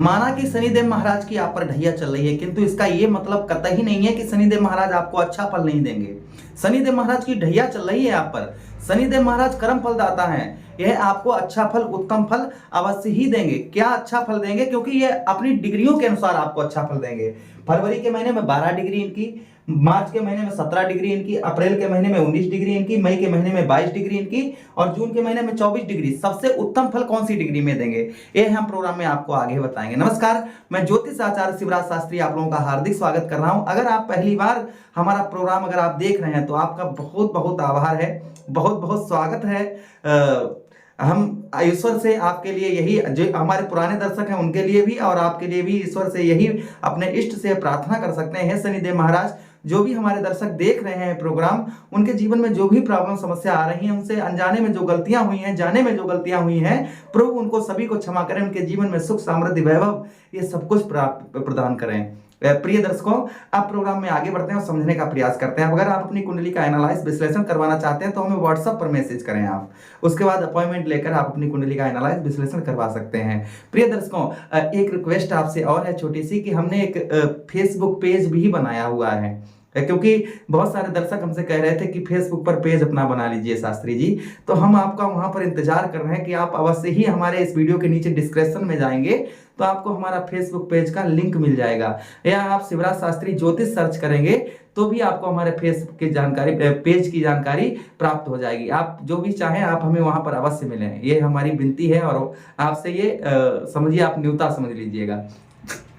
माना कि शनिदेव महाराज की आप पर ढैया चल रही है, किंतु इसका ये मतलब कतई नहीं है कि शनिदेव महाराज आपको अच्छा फल नहीं देंगे। शनिदेव महाराज की ढैया चल रही है आप पर, शनिदेव महाराज कर्म फल दाता है। यह आपको अच्छा फल, उत्तम फल अवश्य ही देंगे। क्या अच्छा फल देंगे? क्योंकि ये अपनी डिग्रियों के अनुसार आपको अच्छा फल देंगे। फरवरी के महीने में 12 डिग्री इनकी, मार्च के महीने में 17 डिग्री इनकी, अप्रैल के महीने में 19 डिग्री इनकी, मई के महीने में 22 डिग्री इनकी और जून के महीने में 24 डिग्री। सबसे उत्तम फल कौन सी डिग्री में देंगे, ये हम प्रोग्राम में आपको आगे बताएंगे। नमस्कार, मैं ज्योतिष आचार्य शिवराज शास्त्री आप लोगों का हार्दिक स्वागत कर रहा हूं। अगर आप पहली बार हमारा प्रोग्राम अगर आप देख रहे हैं तो आपका बहुत बहुत आभार है, बहुत बहुत स्वागत है। हम ईश्वर से आपके लिए यही, जो हमारे पुराने दर्शक हैं उनके लिए भी और आपके लिए भी ईश्वर से यही अपने इष्ट से प्रार्थना कर सकते हैं। शनिदेव महाराज, जो भी हमारे दर्शक देख रहे हैं प्रोग्राम, उनके जीवन में जो भी प्रॉब्लम समस्या आ रही है, उनसे अनजाने में जो गलतियां हुई हैं, जाने में जो गलतियां हुई हैं, प्रभु उनको सभी को क्षमा करें, उनके जीवन में सुख समृद्धि वैभव ये सब कुछ प्रदान करें। प्रिय दर्शकों, आप प्रोग्राम में आगे बढ़ते हैं और समझने का प्रयास करते हैं। अगर आप अपनी कुंडली का एनालाइज विश्लेषण करवाना चाहते हैं तो हमें व्हाट्सएप पर मैसेज करें आप, उसके बाद अपॉइंटमेंट लेकर आप अपनी कुंडली का एनालाइज विश्लेषण करवा सकते हैं। प्रिय दर्शकों, एक रिक्वेस्ट आपसे और है छोटी सी, कि हमने एक फेसबुक पेज भी बनाया हुआ है, क्योंकि बहुत सारे दर्शक हमसे कह रहे थे कि फेसबुक पर पेज अपना बना लीजिए शास्त्री जी। तो हम आपका वहां पर इंतजार कर रहे हैं कि आप अवश्य ही हमारे इस वीडियो के नीचे डिस्क्रिप्शन में जाएंगे तो आपको हमारा फेसबुक पेज का लिंक मिल जाएगा, या आप शिवराज शास्त्री ज्योतिष सर्च करेंगे तो भी आपको हमारे फेसबुक की जानकारी, पेज की जानकारी प्राप्त हो जाएगी। आप जो भी चाहें आप हमें वहां पर अवश्य मिलें, ये हमारी विनती है और आपसे ये समझिए, आप न्योता समझ लीजिएगा।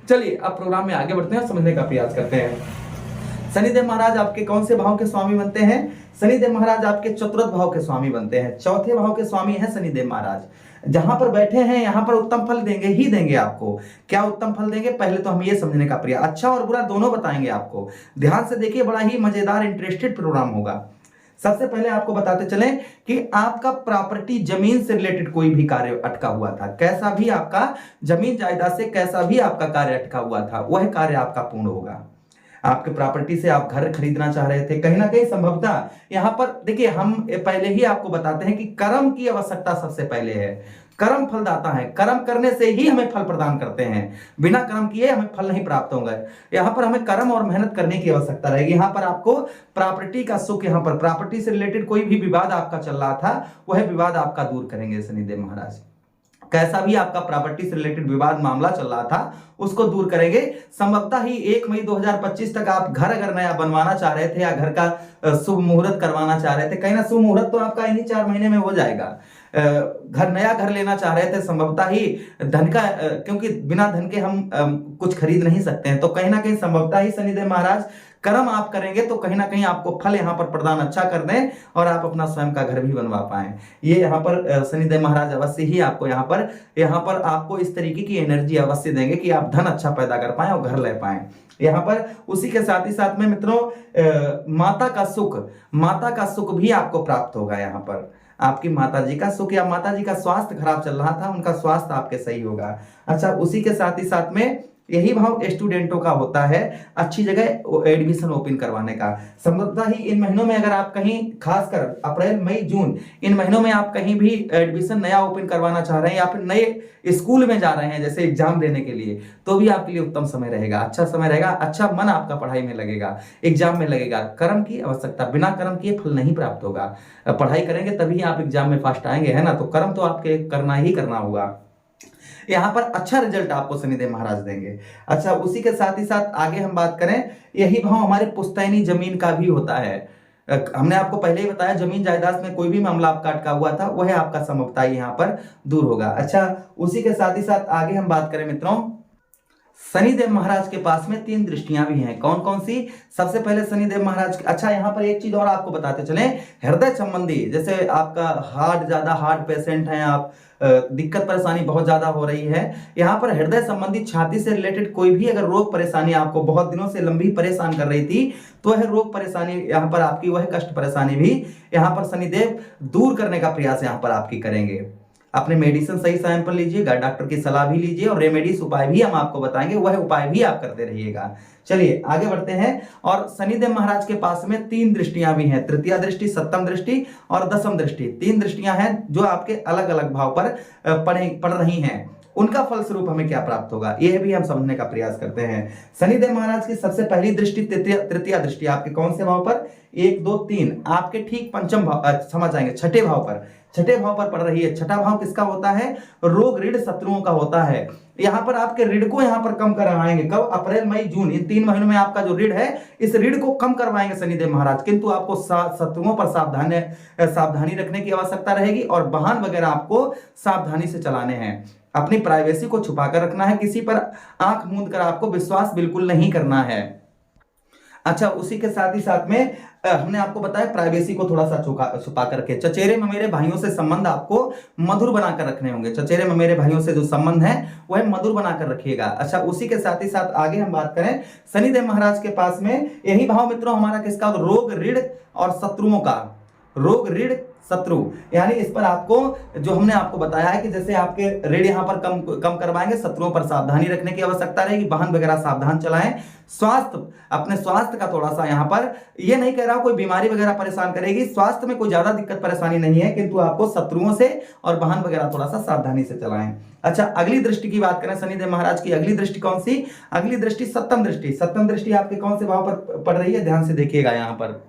चलिए अब प्रोग्राम में आगे बढ़ते हैं, समझने का प्रयास करते हैं। शनिदेव महाराज आपके कौन से भाव के स्वामी बनते हैं? शनिदेव महाराज आपके चतुर्थ भाव के स्वामी बनते हैं, चौथे भाव के स्वामी हैं शनिदेव महाराज। जहां पर बैठे हैं यहां पर उत्तम फल देंगे ही देंगे आपको। क्या उत्तम फल देंगे, पहले तो हम ये समझने का प्रयास, अच्छा और बुरा दोनों बताएंगे आपको। ध्यान से देखिए, बड़ा ही मजेदार इंटरेस्टेड प्रोग्राम होगा। सबसे पहले आपको बताते चलें कि आपका प्रॉपर्टी, जमीन से रिलेटेड कोई भी कार्य अटका हुआ था, कैसा भी आपका जमीन जायदाद से कैसा भी आपका कार्य अटका हुआ था, वह कार्य आपका पूर्ण होगा। आपके प्रॉपर्टी से आप घर खरीदना चाह रहे थे, कहीं ना कहीं संभवतः यहां पर देखिए, हम पहले ही आपको बताते हैं कि कर्म की आवश्यकता सबसे पहले है। कर्म फलदाता है, कर्म करने से ही हमें फल प्रदान करते हैं, बिना कर्म किए हमें फल नहीं प्राप्त होंगे। यहां पर हमें कर्म और मेहनत करने की आवश्यकता रहेगी। यहां पर आपको प्रॉपर्टी का सुख, यहां पर प्रॉपर्टी से रिलेटेड कोई भी विवाद आपका चल रहा था, वह विवाद आपका दूर करेंगे शनिदेव महाराज। कैसा भी आपका प्रॉपर्टी से रिलेटेड विवाद मामला चल रहा था उसको दूर करेंगे। संभवतः ही 1 मई 2025 तक आप घर अगर नया बनवाना चाह रहे थे या घर का शुभ मुहूर्त करवाना चाह रहे थे, कहीं ना शुभ मुहूर्त तो आपका इन्हीं 4 महीने में हो जाएगा। नया घर लेना चाह रहे थे, संभवतः ही धन का, क्योंकि बिना धन के हम कुछ खरीद नहीं सकते हैं, तो कहीं ना कहीं संभवतः ही शनिदेव महाराज कर्म आप करेंगे तो कहीं ना कहीं आपको फल यहाँ पर प्रदान अच्छा कर दें और आप अपना स्वयं का घर भी बनवा पाएं। ये यहाँ पर शनिदेव महाराज अवश्य ही आपको यहाँ पर आपको इस तरीके की एनर्जी अवश्य देंगे कि आप धन अच्छा पैदा कर पाएं और घर ले पाएं। यहाँ पर उसी के साथ ही साथ में मित्रों, माता का सुख भी आपको प्राप्त होगा। यहाँ पर आपकी माता जी का सुख, या माता जी का स्वास्थ्य खराब चल रहा था, उनका स्वास्थ्य आपके सही होगा। अच्छा, उसी के साथ ही साथ में यही भाव स्टूडेंटों का होता है, अच्छी जगह एडमिशन ओपन करवाने का। संभवतः ही इन महीनों में अगर आप कहीं, खासकर अप्रैल मई जून, इन महीनों में आप कहीं भी एडमिशन नया ओपन करवाना चाह रहे हैं या फिर नए स्कूल में जा रहे हैं जैसे एग्जाम देने के लिए, तो भी आपके लिए उत्तम समय रहेगा, अच्छा समय रहेगा। अच्छा मन आपका पढ़ाई में लगेगा, एग्जाम में लगेगा। कर्म की आवश्यकता, बिना कर्म किए फल नहीं प्राप्त होगा। पढ़ाई करेंगे तभी आप एग्जाम में फर्स्ट आएंगे, है ना, तो कर्म तो आपके करना ही करना होगा। यहाँ पर अच्छा रिजल्ट आपको शनिदेव महाराज देंगे। अच्छा, उसी के साथ ही साथ आगे हम बात करें, यही भाव हमारे पुश्तैनी जमीन का भी होता है। हमने आपको पहले ही बताया, जमीन जायदाद में कोई भी मामला आपका अटका हुआ था वह आपका संभवतः यहाँ पर दूर होगा। अच्छा, उसी के साथ ही साथ आगे हम बात करें मित्रों, शनिदेव महाराज के पास में 3 दृष्टियां भी हैं। कौन कौन सी? सबसे पहले शनिदेव महाराज, अच्छा यहाँ पर एक चीज और आपको बताते चले, हृदय संबंधी, जैसे आपका हार्ट पेशेंट हैं आप, दिक्कत परेशानी बहुत ज्यादा हो रही है, यहाँ पर हृदय संबंधी, छाती से रिलेटेड कोई भी अगर रोग परेशानी आपको बहुत दिनों से लंबी परेशान कर रही थी, तो वह रोग परेशानी यहाँ पर आपकी, वह कष्ट परेशानी भी यहाँ पर शनिदेव दूर करने का प्रयास यहाँ पर आपकी करेंगे। अपने मेडिसिन सही समय पर लीजिएगा, डॉक्टर की सलाह भी लीजिए और रेमेडीज उपाय भी हम आपको बताएंगे, वह उपाय भी आप करते रहिएगा। चलिए आगे बढ़ते हैं। और शनिदेव महाराज के पास में 3 दृष्टियां भी हैं, तृतीया दृष्टि, सप्तम दृष्टि और दशम दृष्टि। 3 दृष्टियां हैं जो आपके अलग अलग भाव पर पड़ रही हैं। उनका फलस्वरूप हमें क्या प्राप्त होगा, यह भी हम समझने का प्रयास करते हैं। शनिदेव महाराज की सबसे पहली दृष्टि तृतीय दृष्टि आपके कौन से भाव पर, 1 2 3, आपके ठीक पंचम भाव समझ आएंगे, छठे भाव पर, छठे भाव पर पड़ रही है। छठा भाव किसका होता है, रोग ऋण शत्रुओं का होता है। यहाँ पर आपके ऋण को यहाँ पर कम करवाएंगे, कब, अप्रैल मई जून, इन 3 महीनों में आपका जो ऋण है इस ऋण को कम करवाएंगे शनिदेव महाराज। किंतु आपको शत्रुओं पर सावधानी रखने की आवश्यकता रहेगी और वाहन वगैरह आपको सावधानी से चलाने हैं। अपनी प्राइवेसी को छुपा कर रखना है, किसी पर आंख मूंद कर आपको विश्वास बिल्कुल नहीं करना है। अच्छा, उसी के साथ ही साथ में हमने आपको बताया प्राइवेसी को थोड़ा सा छुपा करके चचेरे ममेरे भाइयों से संबंध आपको मधुर बनाकर रखने होंगे। चचेरे ममेरे भाइयों से जो संबंध है वह मधुर बनाकर रखिएगा। अच्छा, उसी के साथ ही साथ आगे हम बात करें शनिदेव महाराज के पास में यही भाव मित्रों हमारा किसका, रोग ऋण और शत्रुओं का, रोग ऋण शत्रु, यानी इस पर आपको जो हमने आपको बताया है कि जैसे आपके ऋण यहाँ पर कम करवाएंगे, शत्रुओं पर सावधानी रखने की आवश्यकता रहेगी, वाहन वगैरह सावधान चलाएं। स्वास्थ्य, अपने स्वास्थ्य का थोड़ा सा यहाँ पर, ये नहीं कह रहा कोई बीमारी वगैरह परेशान करेगी, स्वास्थ्य में कोई ज्यादा दिक्कत परेशानी नहीं है, किंतु आपको शत्रुओं से और वाहन वगैरह थोड़ा सा सावधानी से चलाएं। अच्छा, अगली दृष्टि की बात करें शनिदेव महाराज की, अगली दृष्टि कौन सी, अगली दृष्टि सप्तम दृष्टि। सप्तम दृष्टि आपके कौन से भाव पर पड़ रही है, ध्यान से देखिएगा। यहाँ पर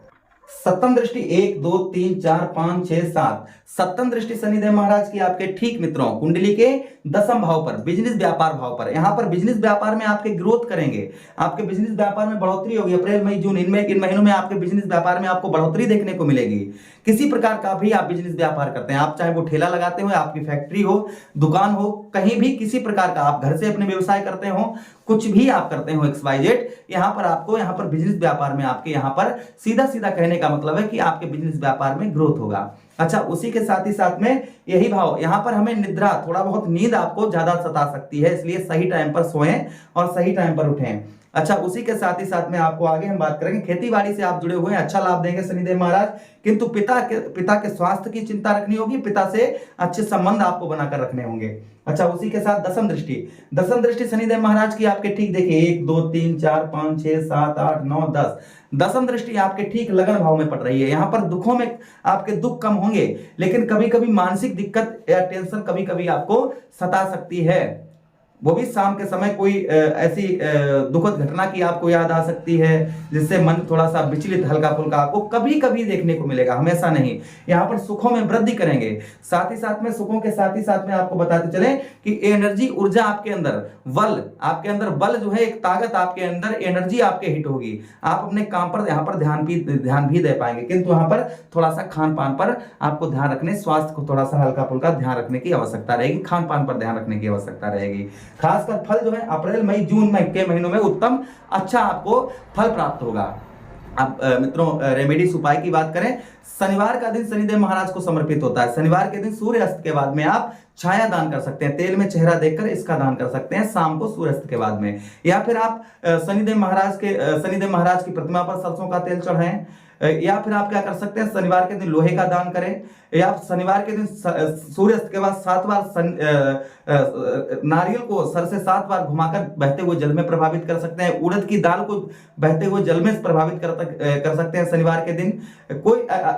सप्तम दृष्टि 1 2 3 4 5 6 7, सप्तम दृष्टि शनिदेव महाराज की आपके ठीक मित्रों कुंडली के 10वें भाव पर, बिजनेस व्यापार भाव पर। यहाँ पर बिजनेस व्यापार में आपके ग्रोथ करेंगे, आपके बिजनेस व्यापार में बढ़ोतरी होगी। अप्रैल मई जून इन महीनों में आपके बिजनेस व्यापार में आपको बढ़ोतरी देखने को मिलेगी। किसी प्रकार का भी आप बिजनेस व्यापार करते हैं, आप चाहे वो ठेला लगाते हो, आपकी फैक्ट्री हो, दुकान हो, कहीं भी किसी प्रकार का आप घर से अपने व्यवसाय करते हो, कुछ भी आप करते हो XYZ, यहाँ पर आपको यहाँ पर बिजनेस व्यापार में आपके यहाँ पर सीधा सीधा कहने का मतलब है कि आपके बिजनेस व्यापार में ग्रोथ होगा। अच्छा, उसी के साथ ही साथ में यही भाव, यहाँ पर हमें निद्रा, थोड़ा बहुत नींद आपको ज्यादा सता सकती है, इसलिए सही टाइम पर सोएं और सही टाइम पर उठें। अच्छा, उसी के साथ ही साथ में आपको आगे हम बात करेंगे, खेती बाड़ी से आप जुड़े हुए हैं, अच्छा लाभ देंगे शनिदेव महाराज, किंतु पिता के स्वास्थ्य की चिंता रखनी होगी, पिता से अच्छे संबंध आपको बनाकर रखने होंगे। अच्छा, उसी के साथ दसम दृष्टि शनिदेव महाराज की आपके ठीक देखिए 1 2 3 4 5 6 7 8 9 10, दसम दृष्टि आपके ठीक लगन भाव में पड़ रही है। यहाँ पर दुखों में आपके दुख कम होंगे, लेकिन कभी कभी मानसिक दिक्कत या टेंशन कभी कभी आपको सता सकती है, वो भी शाम के समय कोई ऐसी दुखद घटना की आपको याद आ सकती है जिससे मन थोड़ा सा विचलित हल्का फुल्का आपको कभी कभी देखने को मिलेगा, हमेशा नहीं। यहाँ पर सुखों में वृद्धि करेंगे, साथ ही साथ में सुखों के साथ ही साथ में आपको बताते चले कि एनर्जी, ऊर्जा आपके अंदर, बल आपके अंदर, बल जो है एक ताकत आपके अंदर, एनर्जी आपके हिट होगी, आप अपने काम पर यहाँ पर ध्यान भी दे पाएंगे। किंतु यहाँ पर थोड़ा सा खान पान पर आपको ध्यान रखने, स्वास्थ्य को थोड़ा सा हल्का फुल्का ध्यान रखने की आवश्यकता रहेगी, खान पान पर ध्यान रखने की आवश्यकता रहेगी। खासकर फल जो है अप्रैल मई जून के महीनों में उत्तम अच्छा आपको फल प्राप्त होगा। अब मित्रों रेमेडीज उपाय की बात करें, शनिवार का दिन शनिदेव महाराज को समर्पित होता है। शनिवार के दिन सूर्य अस्त के बाद में आप छाया दान कर सकते हैं, तेल में चेहरा देखकर इसका दान कर सकते हैं शाम को सूर्यास्त के बाद में, या फिर आप शनिदेव महाराज की प्रतिमा पर सरसों का तेल चढ़ाएं, या फिर आप क्या कर सकते हैं शनिवार के दिन लोहे का दान करें, या शनिवार के दिन सूर्यास्त के बाद 7 बार नारियल को सर से 7 बार घुमाकर बहते हुए जल में प्रभावित कर सकते हैं। उड़द की दाल को बहते हुए जल में प्रभावित कर सकते हैं शनिवार के दिन।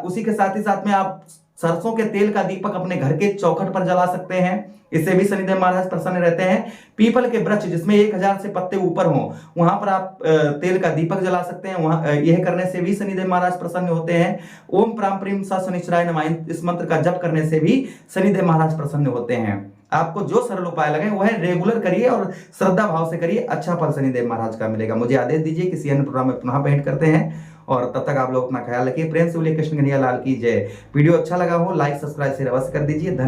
उसी के साथ ही साथ में आप सरसों के तेल का दीपक अपने घर के चौखट पर जला सकते हैं, इससे भी शनिदेव महाराज प्रसन्न रहते हैं। पीपल के वृक्ष जिसमें 1000 से पत्ते ऊपर हों, वहां पर आप तेल का दीपक जला सकते हैं, वहां यह करने से भी शनिदेव महाराज प्रसन्न होते हैं। ओम प्राम प्रीम सा शनिश्चराय नमः, इस मंत्र का जप करने से भी शनिदेव महाराज प्रसन्न होते हैं। आपको जो सरल उपाय लगे वह रेगुलर करिए और श्रद्धा भाव से करिए, अच्छा फल शनिदेव महाराज का मिलेगा। मुझे आदेश दीजिए, किसी अन्य प्रोग्राम में पुनः भेंट करते हैं, और तब तक आप लोग अपना ख्याल रखिए। प्रेम से बोलिए कृष्ण कन्हैया लाल की जय। वीडियो अच्छा लगा हो लाइक सब्सक्राइब शेयर अवश्य कर दीजिए।